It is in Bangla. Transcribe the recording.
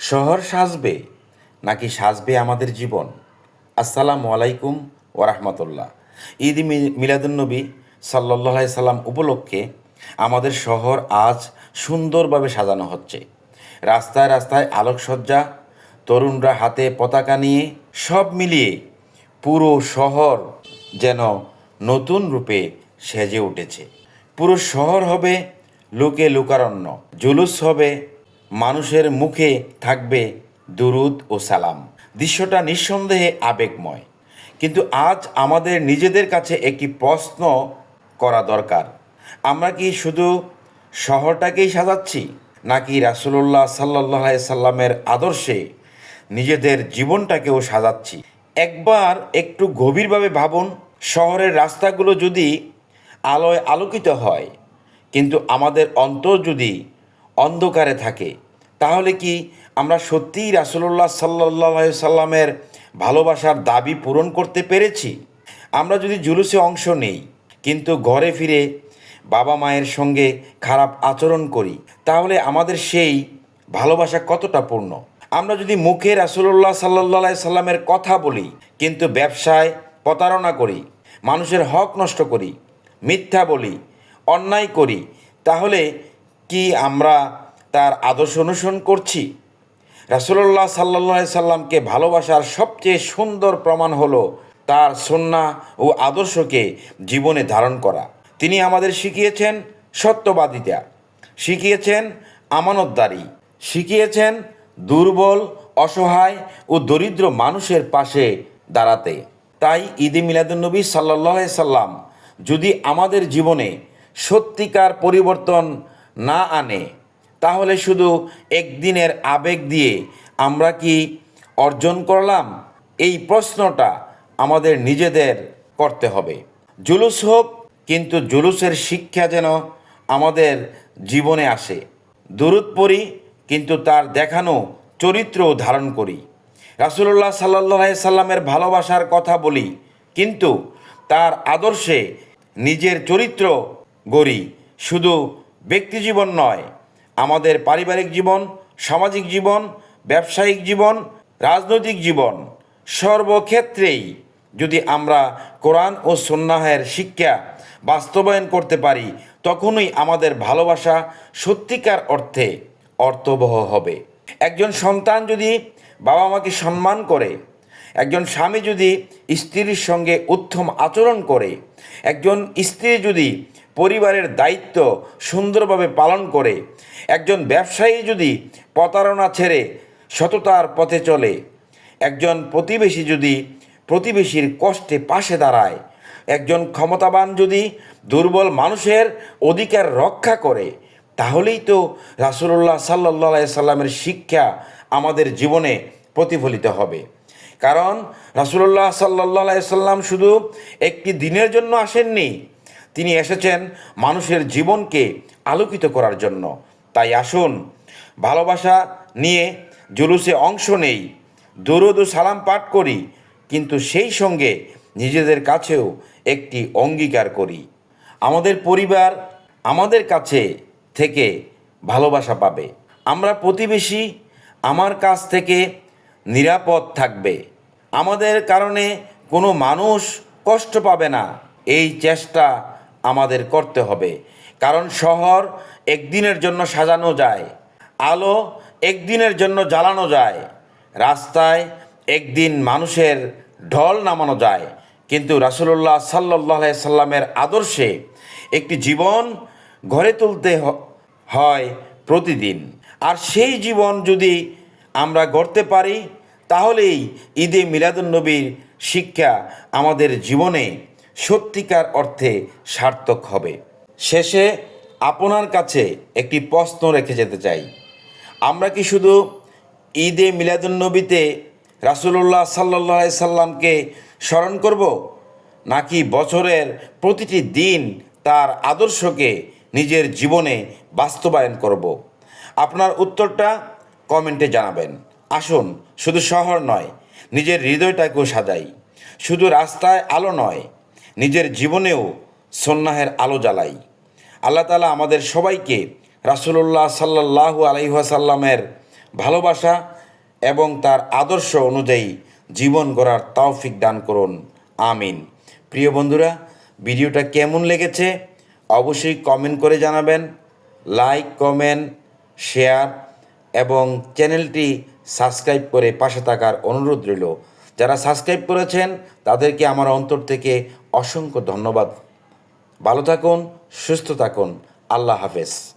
শহর সাজবে নাকি সাজবে আমাদের জীবন? আসসালামু আলাইকুম ওরহমতুল্লাহ। ঈদ মিলাদুন্নবী সাল্লাল্লাহু আলাইহি সাল্লাম উপলক্ষে আমাদের শহর আজ সুন্দরভাবে সাজানো হচ্ছে। রাস্তায় রাস্তায় আলোকসজ্জা, তরুণরা হাতে পতাকা নিয়ে, সব মিলিয়ে পুরো শহর যেন নতুন রূপে সেজে উঠেছে। পুরো শহর হবে লোকে লোকারণ্য, জুলুস হবে, মানুষের মুখে থাকবে দুরুদ ও সালাম। দৃশ্যটা নিঃসন্দেহে আবেগময়, কিন্তু আজ আমাদের নিজেদের কাছে একটি প্রশ্ন করা দরকার। আমরা কি শুধু শহরটাকেই সাজাচ্ছি, নাকি রাসূলুল্লাহ সাল্লাল্লাহু আলাইহি সাল্লামের আদর্শে নিজেদের জীবনটাকেও সাজাচ্ছি? একবার একটু গভীরভাবে ভাবুন, শহরের রাস্তাগুলো যদি আলোয় আলোকিত হয়, কিন্তু আমাদের অন্তর যদি অন্ধকারে থাকে, তাহলে কি আমরা সত্যিই রাসূলুল্লাহ সাল্লাল্লাহু আলাইহি সাল্লামের ভালোবাসার দাবি পূরণ করতে পেরেছি? আমরা যদি জুলুসে অংশ নেই, কিন্তু ঘরে ফিরে বাবা মায়ের সঙ্গে খারাপ আচরণ করি, তাহলে আমাদের সেই ভালোবাসা কতটা পূর্ণ? আমরা যদি মুখে রাসূলুল্লাহ সাল্লাল্লাহু আলাইহি সাল্লামের কথা বলি, কিন্তু ব্যবসায় প্রতারণা করি, মানুষের হক নষ্ট করি, মিথ্যা বলি, অন্যায় করি, তাহলে কি আমরা তার আদর্শ অনুসরণ করছি? রাসূলুল্লাহ সাল্লাল্লাহু আলাইহি সাল্লামকে ভালোবাসার সবচেয়ে সুন্দর প্রমাণ হলো তার সুন্নাহ ও আদর্শকে জীবনে ধারণ করা। তিনি আমাদের শিখিয়েছেন সত্যবাদিতা, শিখিয়েছেন আমানতদারি, শিখিয়েছেন দুর্বল, অসহায় ও দরিদ্র মানুষের পাশে দাঁড়াতে। তাই ঈদে মিলাদুন্নবী সাল্লাল্লাহু আলাইহি সাল্লাম যদি আমাদের জীবনে সত্যিকার পরিবর্তন না আনে, তাহলে শুধু একদিনের আবেগ দিয়ে আমরা কি অর্জন করলাম? এই প্রশ্নটা আমাদের নিজেদের করতে হবে। জুলুস হোক, কিন্তু জুলুসের শিক্ষা যেন আমাদের জীবনে আসে। দুরূদ পড়ি, কিন্তু তার দেখানো চরিত্র ধারণ করি। রাসূলুল্লাহ সাল্লাল্লাহু আলাইহি সাল্লামের ভালোবাসার কথা বলি, কিন্তু তার আদর্শে নিজের চরিত্র গড়ি। শুধু ব্যক্তিজীবন নয়, আমাদের পারিবারিক জীবন, সামাজিক জীবন, ব্যবসায়িক জীবন, রাজনৈতিক জীবন, সর্বক্ষেত্রেই যদি আমরা কোরআন ও সুন্নাহের শিক্ষা বাস্তবায়ন করতে পারি, তখনই আমাদের ভালোবাসা সত্যিকার অর্থে অর্থবহ হবে। একজন সন্তান যদি বাবা মাকে সম্মান করে, একজন স্বামী যদি স্ত্রীর সঙ্গে উত্তম আচরণ করে, একজন স্ত্রী যদি পরিবারের দায়িত্ব সুন্দরভাবে পালন করে, একজন ব্যবসায়ী যদি প্রতারণা ছেড়ে সততার পথে চলে, একজন প্রতিবেশী যদি প্রতিবেশীর কষ্টে পাশে দাঁড়ায়, একজন ক্ষমতাবান যদি দুর্বল মানুষের অধিকার রক্ষা করে, তাহলেই তো রাসূলুল্লাহ সাল্লাল্লাহু আলাইহি সাল্লামের শিক্ষা আমাদের জীবনে প্রতিফলিত হবে। কারণ রাসূলুল্লাহ সাল্লাল্লাহু আলাইহি সাল্লাম শুধু একটি দিনের জন্য আসেননি, তিনি এসেছেন মানুষের জীবনকে আলোকিত করার জন্য। তাই আসুন ভালোবাসা নিয়ে জুলুসে অংশ নেই, দরুদ ও সালাম পাঠ করি, কিন্তু সেই সঙ্গে নিজেদের কাছেও একটি অঙ্গীকার করি। আমাদের পরিবার আমাদের কাছে থেকে ভালোবাসা পাবে, আমরা প্রতিবেশী আমার কাছ থেকে নিরাপদ থাকবে, আমাদের কারণে কোনো মানুষ কষ্ট পাবে না। এই চেষ্টা আমাদের করতে হবে, কারণ শহর একদিনের জন্য সাজানো যায়, আলো একদিনের জন্য জ্বালানো যায়, রাস্তায় একদিন মানুষের ঢল নামানো যায়, কিন্তু রাসূলুল্লাহ সাল্লাল্লাহু আলাইহি সাল্লামের আদর্শে একটি জীবন গড়ে তুলতে হয় প্রতিদিন। আর সেই জীবন যদি আমরা গড়তে পারি, তাহলেই ঈদে মিলাদুন্নবীর শিক্ষা আমাদের জীবনে সত্যিকার অর্থে সার্থক হবে। শেষে আপনার কাছে একটি প্রশ্ন রেখে যেতে চাই, আমরা কি শুধু ঈদে মিলাদুন্নবীতে রাসূলুল্লাহ সাল্লাল্লাহু আলাইহি সাল্লামকে স্মরণ করব, নাকি বছরের প্রতিটি দিন তার আদর্শকে নিজের জীবনে বাস্তবায়ন করব? আপনার উত্তরটা কমেন্টে জানাবেন। আসুন শুধু শহর নয়, নিজের হৃদয়টাকেও সাজাই। শুধু রাস্তায় আলো নয়, নিজের জীবনেও সুন্নাহের আলো জ্বালাই। আল্লাহ তাআলা আমাদের সবাইকে রাসূলুল্লাহ সাল্লাল্লাহু আলাইহি ওয়াসাল্লামের ভালোবাসা এবং তার আদর্শ অনুযায়ী জীবন গড়ার তৌফিক দান করুন, আমিন। প্রিয় বন্ধুরা, ভিডিওটা কেমন লেগেছে অবশ্যই কমেন্ট করে জানাবেন। লাইক, কমেন্ট, শেয়ার এবং চ্যানেলটি সাবস্ক্রাইব করে পাশে থাকার অনুরোধ রইল। যারা সাবস্ক্রাইব করেছেন তাদেরকে আমার অন্তর থেকে অসংখ্য ধন্যবাদ। ভালো থাকুন, সুস্থ থাকুন। আল্লাহ হাফেজ।